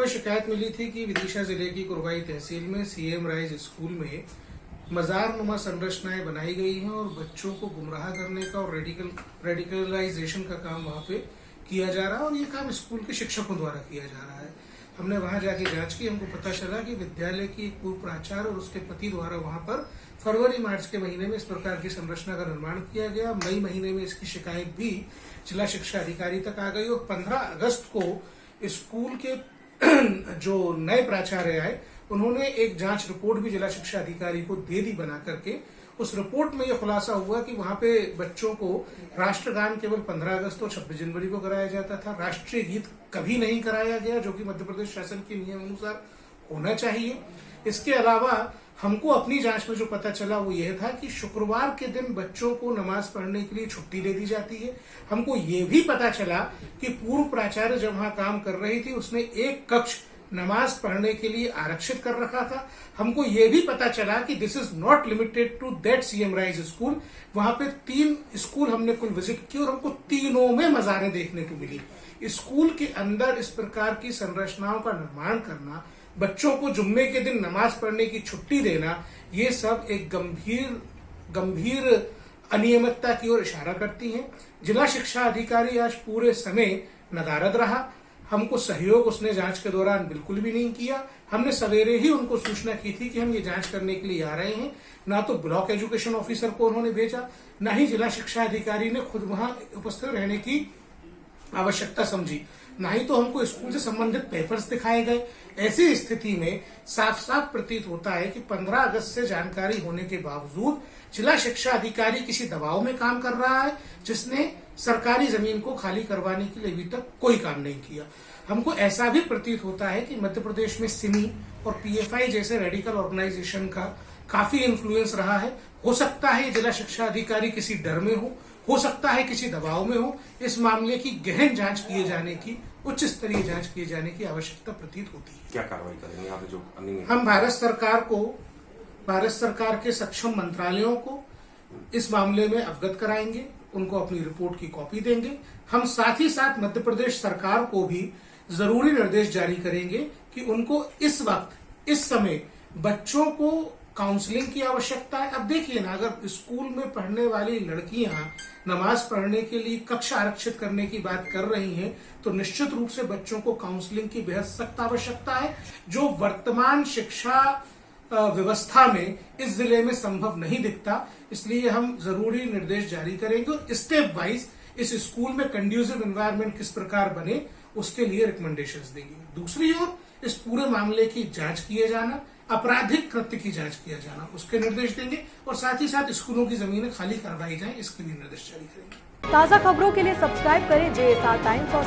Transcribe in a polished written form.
शिकायत मिली थी कि विदिशा जिले की कुरवाई तहसील में सीएम राइज स्कूल में मजार नुमा संरचनाएं बनाई गई हैं और बच्चों को गुमराह करने का और रेडिकलाइजेशन का काम वहां पे किया जा रहा है और ये काम स्कूल के शिक्षकों द्वारा किया जा रहा है। हमने वहां जाके जांच की, हमको पता चला कि विद्यालय की एक पूर्व प्राचार्य और उसके पति द्वारा वहां पर फरवरी मार्च के महीने में इस प्रकार की संरचना का निर्माण किया गया। मई महीने में इसकी शिकायत भी जिला शिक्षा अधिकारी तक आ गई और 15 अगस्त को स्कूल के जो नए प्राचार्य आए उन्होंने एक जांच रिपोर्ट भी जिला शिक्षा अधिकारी को दे दी बना करके। उस रिपोर्ट में यह खुलासा हुआ कि वहां पे बच्चों को राष्ट्रगान केवल 15 अगस्त और 26 जनवरी को कराया जाता था। राष्ट्रीय गीत कभी नहीं कराया गया, जो कि मध्य प्रदेश शासन के नियम अनुसार होना चाहिए। इसके अलावा हमको अपनी जांच में जो पता चला वो यह था कि शुक्रवार के दिन बच्चों को नमाज पढ़ने के लिए छुट्टी दे दी जाती है। हमको ये भी पता चला कि पूर्व प्राचार्य जब वहां काम कर रही थी उसने एक कक्ष नमाज पढ़ने के लिए आरक्षित कर रखा था। हमको ये भी पता चला कि this is not limited to that CM rise school. वहां पे 3 स्कूल हमने कुल विजिट की और हमको तीनों में मजारें देखने को मिली। स्कूल के अंदर इस प्रकार की संरचनाओं का निर्माण करना, बच्चों को जुम्मे के दिन नमाज पढ़ने की छुट्टी देना, ये सब एक गंभीर अनियमितता की ओर इशारा करती हैं। जिला शिक्षा अधिकारी आज पूरे समय नदारद रहा। हमको सहयोग उसने जांच के दौरान बिल्कुल भी नहीं किया। हमने सवेरे ही उनको सूचना की थी कि हम ये जांच करने के लिए आ रहे हैं। ना तो ब्लॉक एजुकेशन ऑफिसर को उन्होंने भेजा, ना ही जिला शिक्षा अधिकारी ने खुद वहां उपस्थित रहने की आवश्यकता समझी, ना ही तो हमको स्कूल से संबंधित पेपर्स दिखाए गए। ऐसी स्थिति में साफ साफ प्रतीत होता है कि 15 अगस्त से जानकारी होने के बावजूद जिला शिक्षा अधिकारी किसी दबाव में काम कर रहा है, जिसने सरकारी जमीन को खाली करवाने के लिए अभी तक कोई काम नहीं किया। हमको ऐसा भी प्रतीत होता है कि मध्य प्रदेश में सिमी और पीएफआई जैसे रेडिकल ऑर्गेनाइजेशन का काफी इन्फ्लुएंस रहा है। हो सकता है जिला शिक्षा अधिकारी किसी डर में हो सकता है किसी दबाव में हो। इस मामले की गहन जांच किए जाने की, उच्च स्तरीय जांच किए जाने की आवश्यकता प्रतीत होती है। क्या कार्रवाई करेंगे यहाँ पे जो हम भारत सरकार के सक्षम मंत्रालयों को इस मामले में अवगत कराएंगे, उनको अपनी रिपोर्ट की कॉपी देंगे। हम साथ ही साथ मध्य प्रदेश सरकार को भी जरूरी निर्देश जारी करेंगे कि उनको इस वक्त इस समय बच्चों को काउंसलिंग की आवश्यकता है। अब देखिए ना, अगर स्कूल में पढ़ने वाली लड़कियां नमाज पढ़ने के लिए कक्षा आरक्षित करने की बात कर रही हैं, तो निश्चित रूप से बच्चों को काउंसलिंग की बेहद सख्त आवश्यकता है, जो वर्तमान शिक्षा व्यवस्था में इस जिले में संभव नहीं दिखता। इसलिए हम जरूरी निर्देश जारी करेंगे और स्टेप वाइज इस स्कूल में कंड्यूसिव एनवायरनमेंट किस प्रकार बने उसके लिए रिकमेंडेशंस देंगे। दूसरी ओर इस पूरे मामले की जांच किए जाना, आपराधिक कृत्य की जांच किया जाना, उसके निर्देश देंगे और साथ ही साथ स्कूलों की जमीनें खाली करवाई जाएं, इसके लिए निर्देश जारी करेंगे। ताज़ा खबरों के लिए सब्सक्राइब करें JSR टाइम्स और